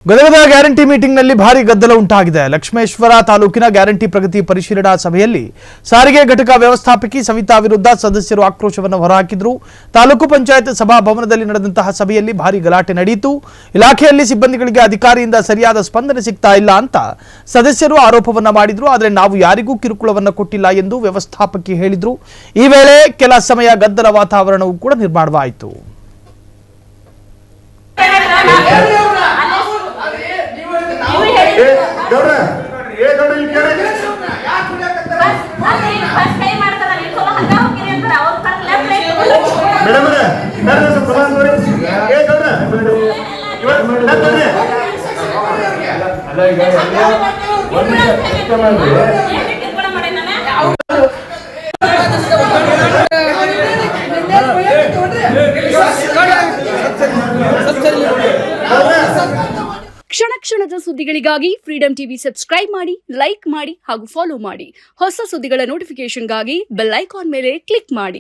ಗದಗದ guarantee ಮೀಟಿಂಗ್ನಲ್ಲಿ ಭಾರಿ ಗದ್ದಲ ಉಂಟಾಗಿದೆ. ಲಕ್ಷ್ಮೇಶ್ವರ ತಾಲೂಕಿನ ಗ್ಯಾರಂಟಿ ಪ್ರಗತಿ ಪರಿಶೀಲನಾ ಸಭೆಯಲ್ಲಿ ಸಾರಿಗೆ ಘಟಕ ವ್ಯವಸ್ಥಾಪಕಿ ಸವಿತಾ ವಿರುದ್ಧ ಸದಸ್ಯರು ಆಕ್ರೋಶವನ್ನು ಹೊರಹಾಕಿದರು. ತಾಲೂಕು ಪಂಚಾಯತ್ ಸಭಾಭವನದಲ್ಲಿ ನಡೆದಂತಹ ಸಭೆಯಲ್ಲಿ ಭಾರಿ ಗಲಾಟೆ ನಡೆಯಿತು. ಇಲಾಖೆಯಲ್ಲಿ ಸಿಬ್ಬಂದಿಗಳಿಗೆ ಅಧಿಕಾರಿಯಿಂದ ಸರಿಯಾದ ಸ್ಪಂದನೆ ಸಿಗ್ತಾ ಇಲ್ಲ ಅಂತ ಸದಸ್ಯರು ಆರೋಪವನ್ನ ಮಾಡಿದ್ರು. ಆದರೆ ನಾವು ಯಾರಿಗೂ ಕಿರುಕುಳವನ್ನು ಕೊಟ್ಟಿಲ್ಲ ಎಂದು ವ್ಯವಸ್ಥಾಪಕಿ ಹೇಳಿದ್ರು. ಈ ವೇಳೆ ಕೆಲ ಸಮಯ ಗದ್ದಲ ವಾತಾವರಣವೂ ಕೂಡ ನಿರ್ಮಾಣವಾಯಿತು. ಕ್ಷಣ ಕ್ಷಣದ ಸುದ್ದಿಗಳಿಗಾಗಿ ಫ್ರೀಡಂ ಟಿವಿ ಸಬ್ಸ್ಕ್ರೈಬ್ ಮಾಡಿ, ಲೈಕ್ ಮಾಡಿ ಹಾಗೂ ಫಾಲೋ ಮಾಡಿ. ಹೊಸ ಸುದ್ದಿಗಳ ನೋಟಿಫಿಕೇಶನ್ಗಾಗಿ ಬೆಲ್ ಐಕಾನ್ ಮೇಲೆ ಕ್ಲಿಕ್ ಮಾಡಿ.